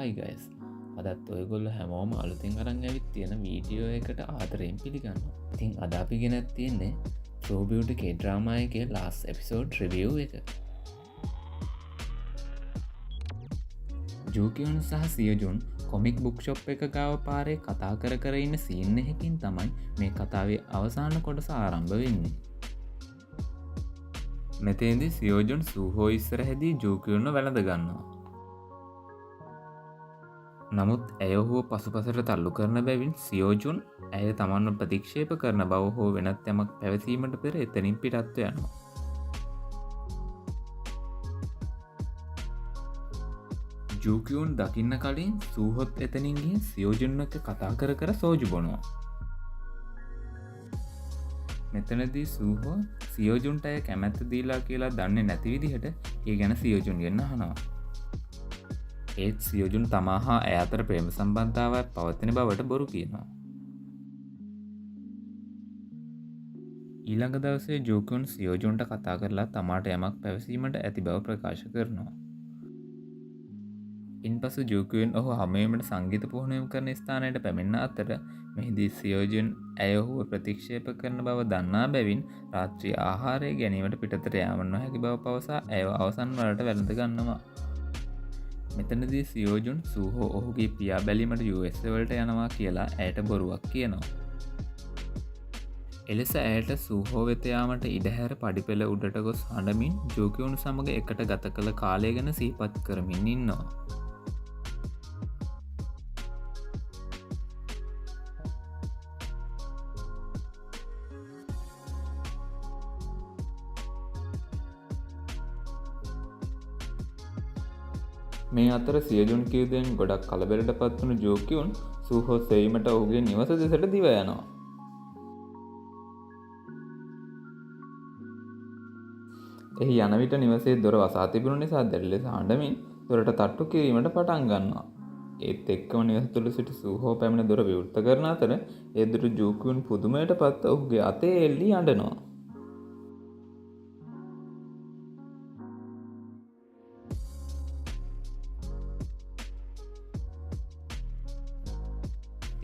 හයි guys, අදත් ඔයගොල්ල හැමෝම අලුතින් අරන් ඇවිත් තියෙන වීඩියෝ එකට ආදරයෙන් පිළිගන්න. ඉතින් අද අපි ගෙනත් තියෙන්නේ True Beauty K-drama එකේ ලාස් එපිසෝඩ් රිවිව් එක. ජූකියුන් සහ සියජුන් කොමික් බුක් ෂොප් එක ගාව පාරේ කතා කර ඉන්න සීන් එකකින් තමයි මේ කතාවේ අවසාන කොටස ආරම්භ වෙන්නේ. මෙතේදී සියෝජුන් සූහෝ ඉස්සර හැදී ජූකියුන්ව වැළඳ ගන්නවා. නමුත් ඇය හෝ පසුපසට තල්ලු කරන බැවින් සියෝජුන් ඇය තමන්ව ප්‍රතික්ෂේප කරන බව හෝ වෙනත් යමක් පැවසීමට පෙර එතනින් පිටත්ව යනවා. ජූකියුන් දකින්න කලින් සූහොත් එතනින් ගිහින් සියෝජුන් එක්ක කතා කර සෝජු බොනවා. මෙතනදී සූහෝ සියෝජුන්ට ඇය කැමැත්ත දීලා කියලා දන්නේ නැති විදිහට ඒ ගැන සියෝජුන්ගෙන් අහනවා. ඒත් සියෝජුන් තමා හා ඇය අතර ප්‍රේම සම්බන්ධතාවක් පවතින බවට බොරු කියනවා. ඊළඟ දවසේ ජූකියුන් සියෝජුන්ට කතා කරලා තමාට යමක් පැවසීමට ඇති බව ප්‍රකාශ කරනවා. ඉන්පසු ජූකියුන් ඔහු හැමෝමට සංගීත පුහුණුවීම් කරන ස්ථානයට පැමිණ අතර මෙහිදී සියෝජුන් ඇය ඔහුව ප්‍රතික්ෂේප කරන බව දන්නා බැවින් රාත්‍රී ආහාරය ගැනීමට පිටතට යාම නොහැකි බව පවසා ඇයව අවසන් වලට වැළඳ ගන්නවා. මෙතනදී සියෝජුන් සූහෝ ඔහුගේ පියා බැලීමට US වලට යනවා කියලා ඇයට බොරුවක් කියනවා. එලෙස ඇයට සූහෝ වෙත යාමට ඉඩහැර පඩිපෙළ උඩට ගොස් හඬමින් ජූකියුන් සමග එකට ගත කළ කාලය ගැන සිහිපත් කරමින් ඉන්නවා. මේ අතර සියජුන් කිව්දෙන් ගොඩක් කලබලට පත්වුණු ජූකියුන් සූහෝ සෙවීමට ඔහුගේ නිවස දෙසට දිව යනවා. එහි යන විට නිවසේ දොර වසා තිබුණු නිසා දැඩි ලෙස හඬමින් දොරට තට්ටු කිරීමට පටන් ගන්නවා. ඒත් එක්කම නිවස තුළ සිට සූහෝ පැමිණ දොර විවෘත කරන අතර ඒ දුටු ජූකියුන් පුදුමයට පත්ව ඔහුගේ අතේ එල්ලී අඬනවා.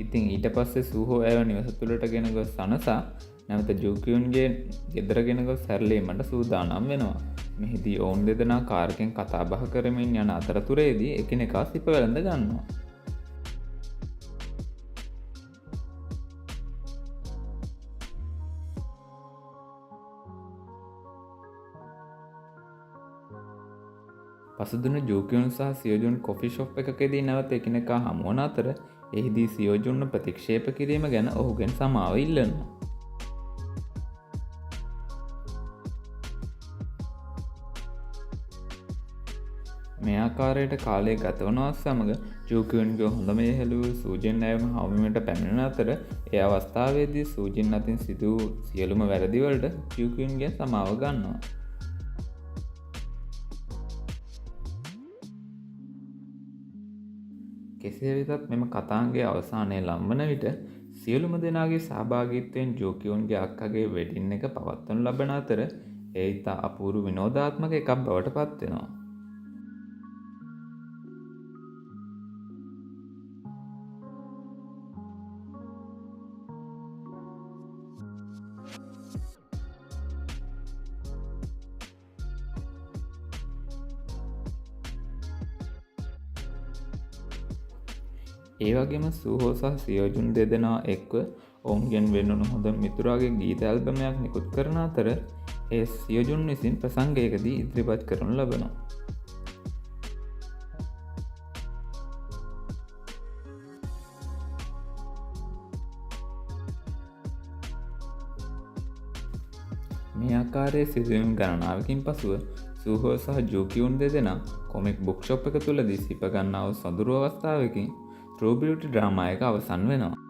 ඉතින් ඊට පස්සේ සූහෝ ඇයව නිවස තුළට ගෙන ගොස් සනසා නැවත ජූකියුන්ගේ ගෙදර ගෙන ගොස් හැරලීමට සූදානම් වෙනවා. මෙහිදී ඔවුන් දෙදෙනා කාර් එකෙන් කතා බහ කරමින් යන අතරතුරේදී එකිනෙකා සිප වැළඳ ගන්නවා. පසුදින ජූකියුන් සහ සියෝජුන් කොෆි ෂොප් එකකදී නැවත එකිනෙකා හමුවන අතර එහිදී සියෝජුන්ව ප්‍රතික්ෂේප කිරීම ගැන ඔහුගෙන් සමාව ඉල්ලනවා. මේ ආකාරයට කාලය ගතවනවත් සමග ජූකියුන්ගේ හොඳම යෙහෙළු සූජින් ඇයම හමුවීමට පැමිණෙන අතර ඒ අවස්ථාවේදී සූජින් අතින් සිදු වූ සියලුම වැරදිවලට ජූකියුන්ගෙන් සමාව ගන්නවා. කෙසේ වෙතත් මෙම කතාංගයේ අවසානයේ ලම්වන විට සියලුම දෙනාගේ සහභාගීත්වයෙන් ජූකියුන්ගේ අක්කගේ වෙඩින් එක පවත්වනු ලබන අතර එය ඉතා අපූර්ව විනෝදාත්මක එකක් බවට පත් වෙනවා. ඒ වගේම සූහෝ සහ සියෝජුන් දෙදෙනා එක්ව ඔවුන්ගෙන් වෙන්වුණු හොඳ මිතුරාගේ ගීත ඇල්බමයක් නිකුත් කරන අතර ඒ සියෝජුන් විසින් ප්‍රසංගයකදී ඉදිරිපත් කරනු ලබනවා. මේ ආකාරයේ සිදුවීම් ගණනාවකින් පසුව සූහෝ සහ ජූකියුන් දෙදෙනා කොමික් බුක් ෂොප් එක තුළදී සිප ගන්නා වූ සොඳුරු අවස්ථාවකින් True Beauty ඩ්‍රාමා එක අවසන් වෙනවා.